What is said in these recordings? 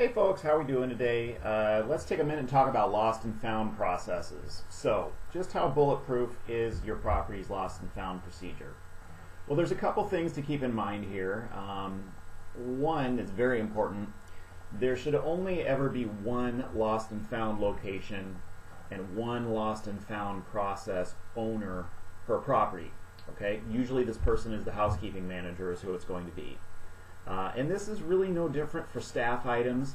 Hey folks, how are we doing today? Let's take a minute and talk about lost and found processes. So, just how bulletproof is your property's lost and found procedure? Well, there's a couple things to keep in mind here. One that's very important, there should only ever be one lost and found location and one lost and found process owner per property. Okay, usually this person is the housekeeping manager is who it's going to be. And this is really no different for staff items.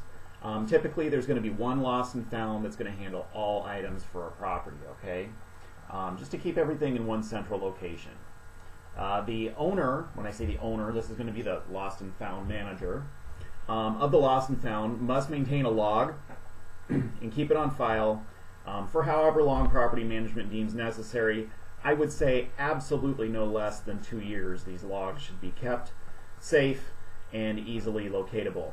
Typically there's going to be one lost and found that's going to handle all items for a property, okay? Just to keep everything in one central location. The owner, when I say the owner, this is going to be the lost and found manager, of the lost and found must maintain a log and keep it on file for however long property management deems necessary. I would say absolutely no less than 2 years these logs should be kept safe and easily locatable.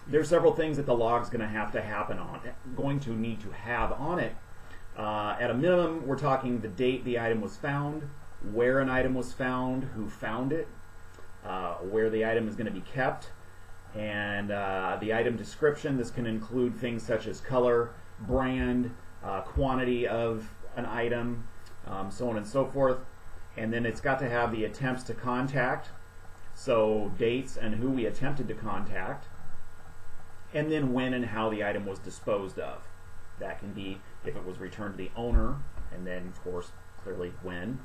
There's several things that the log's going to need to have on it. At a minimum, we're talking the date the item was found, where an item was found, who found it, where the item is going to be kept, and the item description. This can include things such as color, brand, quantity of an item, so on and so forth. And then it's got to have the attempts to contact, so dates and who we attempted to contact, and then when and how the item was disposed of. That can be if it was returned to the owner, and then of course clearly when,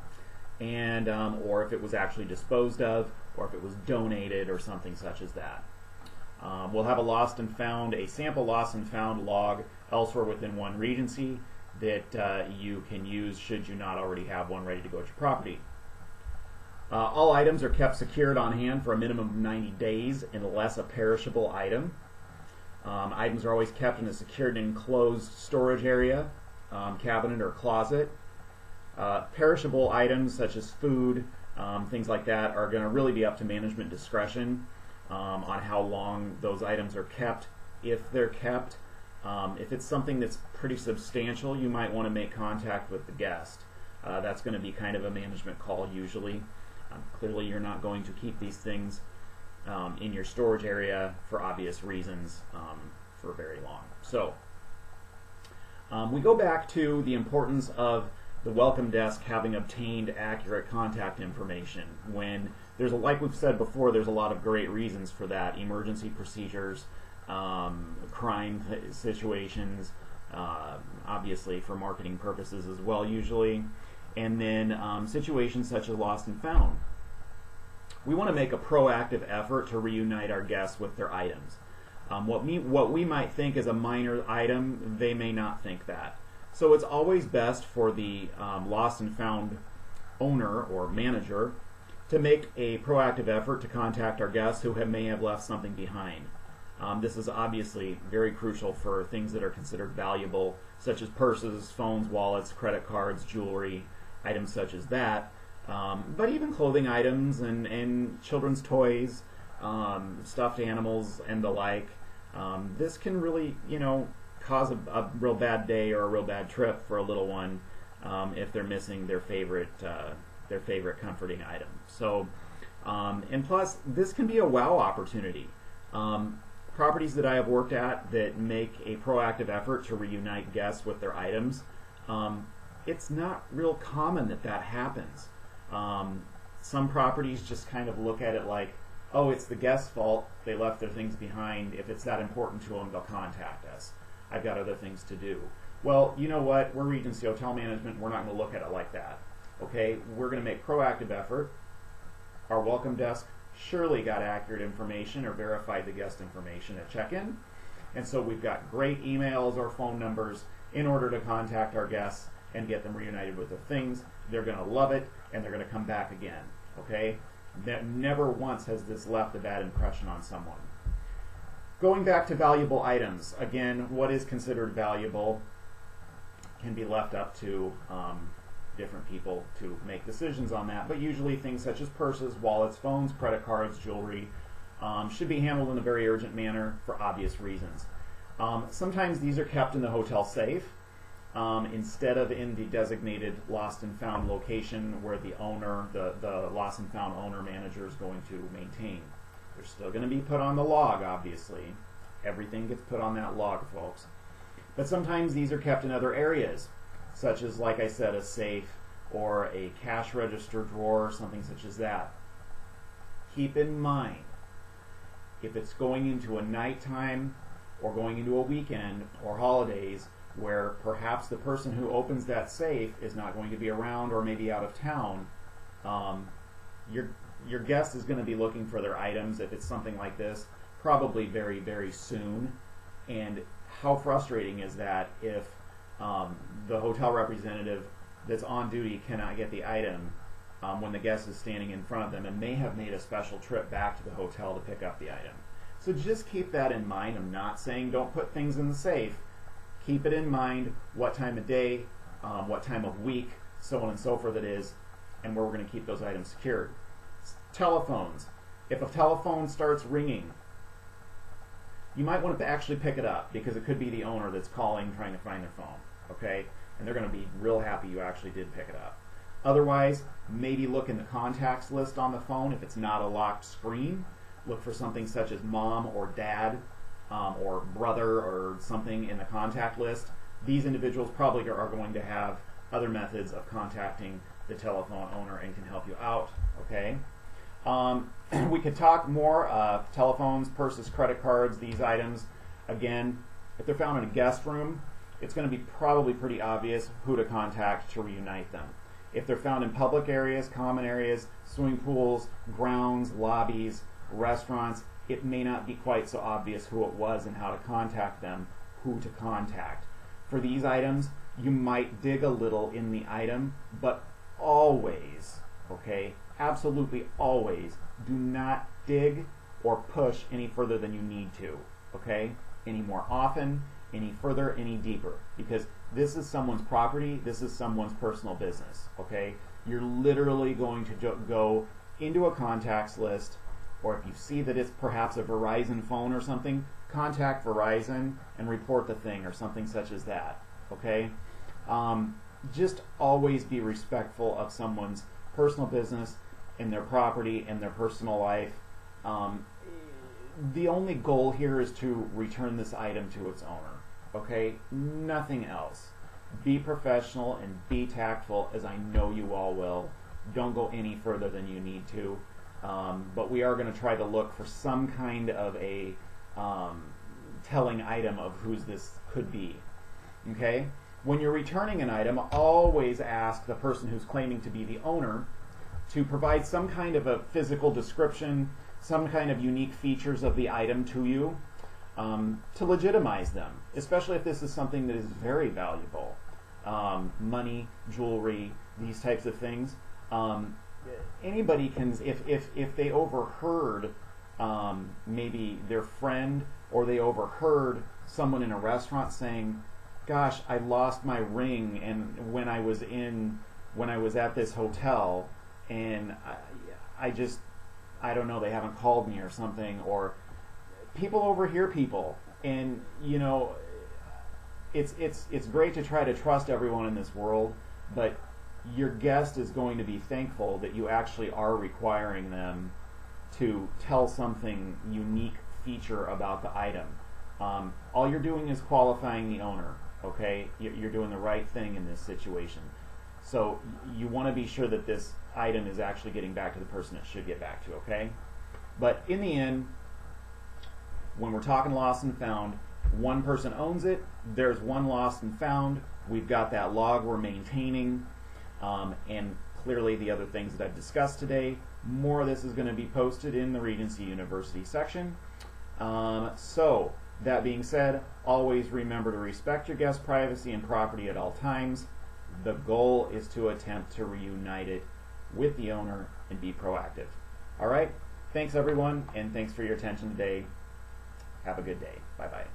and or if it was actually disposed of, or if it was donated or something such as that. We'll have a sample lost and found log elsewhere within one Regency that you can use should you not already have one ready to go at your property. All items are kept secured on hand for a minimum of 90 days unless a perishable item. Items are always kept in a secured and enclosed storage area, cabinet or closet. Perishable items such as food, things like that, are going to really be up to management discretion on how long those items are kept, if they're kept. If it's something that's pretty substantial, you might want to make contact with the guest. That's going to be kind of a management call usually. Clearly you're not going to keep these things in your storage area for obvious reasons for very long. So we go back to the importance of the welcome desk having obtained accurate contact information. When there's like we've said before, there's a lot of great reasons for that. Emergency procedures, crime situations, obviously for marketing purposes as well usually, and then situations such as lost and found. We want to make a proactive effort to reunite our guests with their items. What we might think is a minor item, they may not think that. So it's always best for the lost and found owner or manager to make a proactive effort to contact our guests who may have left something behind. This is obviously very crucial for things that are considered valuable, such as purses, phones, wallets, credit cards, jewelry, items such as that. But even clothing items and children's toys, stuffed animals and the like. This can really, cause a real bad day or a real bad trip for a little one if they're missing their favorite comforting item. So, and plus, this can be a wow opportunity. Properties that I have worked at that make a proactive effort to reunite guests with their items, it's not real common that happens. Some properties just kind of look at it like, oh, it's the guest's fault, they left their things behind. If it's that important to them, they'll contact us. I've got other things to do. Well, you know what? We're Regency Hotel Management. We're not going to look at it like that. Okay? We're going to make proactive effort. Our welcome desk surely got accurate information or verified the guest information at check-in. And so we've got great emails or phone numbers in order to contact our guests and get them reunited with their things. They're going to love it, and they're going to come back again. Okay? Never once has this left a bad impression on someone. Going back to valuable items, again, what is considered valuable can be left up to different people to make decisions on that, but usually things such as purses, wallets, phones, credit cards, jewelry should be handled in a very urgent manner for obvious reasons. Sometimes these are kept in the hotel safe instead of in the designated lost and found location where the owner, the lost and found owner manager is going to maintain. They're still going to be put on the log, obviously, Everything gets put on that log, folks. But sometimes these are kept in other areas, such as, like I said, a safe or a cash register drawer, something such as that. Keep in mind, if it's going into a nighttime or going into a weekend or holidays where perhaps the person who opens that safe is not going to be around or maybe out of town, your guest is going to be looking for their items, if it's something like this, probably very, very soon. And how frustrating is that if the hotel representative that's on duty cannot get the item when the guest is standing in front of them and may have made a special trip back to the hotel to pick up the item. So just keep that in mind. I'm not saying don't put things in the safe. Keep it in mind what time of day, what time of week, so on and so forth it is, and where we're going to keep those items secured. Telephones. If a telephone starts ringing, you might want to actually pick it up, because it could be the owner that's calling trying to find their phone, okay? And they're going to be real happy you actually did pick it up. Otherwise, maybe look in the contacts list on the phone. If it's not a locked screen, look for something such as mom or dad or brother or something in the contact list. These individuals probably are going to have other methods of contacting the telephone owner and can help you out, okay? We could talk more, telephones, purses, credit cards, these items. Again, if they're found in a guest room, it's going to be probably pretty obvious who to contact to reunite them. If they're found in public areas, common areas, swimming pools, grounds, lobbies, restaurants, it may not be quite so obvious who it was and how to contact them, who to contact. For these items, you might dig a little in the item, but always, okay, absolutely always, do not dig or push any further than you need to, okay? Any more often, any further, any deeper, because this is someone's property, this is someone's personal business, okay? You're literally going to go into a contacts list, or if you see that it's perhaps a Verizon phone or something, contact Verizon and report the thing or something such as that, okay? Just always be respectful of someone's personal business and their property and their personal life. The only goal here is to return this item to its owner, okay? Nothing else. Be professional and be tactful, as I know you all will. Don't go any further than you need to. But we are going to try to look for some kind of a telling item of whose this could be, okay? When you're returning an item, always ask the person who's claiming to be the owner to provide some kind of a physical description, some kind of unique features of the item to you, to legitimize them, especially if this is something that is very valuable. Money, jewelry, these types of things. Anybody can, if they overheard maybe their friend, or they overheard someone in a restaurant saying, gosh, I lost my ring and when I was at this hotel, and I don't know, they haven't called me or something, or people overhear people, and you know, it's great to try to trust everyone in this world, but your guest is going to be thankful that you actually are requiring them to tell something unique feature about the item. All you're doing is qualifying the owner, okay? You're doing the right thing in this situation. So you want to be sure that this item is actually getting back to the person it should get back to, okay? But in the end, when we're talking lost and found, one person owns it, there's one lost and found, we've got that log we're maintaining, and clearly the other things that I've discussed today. More of this is going to be posted in the Regency University section. So, that being said, always remember to respect your guest's privacy and property at all times. The goal is to attempt to reunite it with the owner and be proactive. All right? Thanks, everyone, and thanks for your attention today. Have a good day. Bye-bye.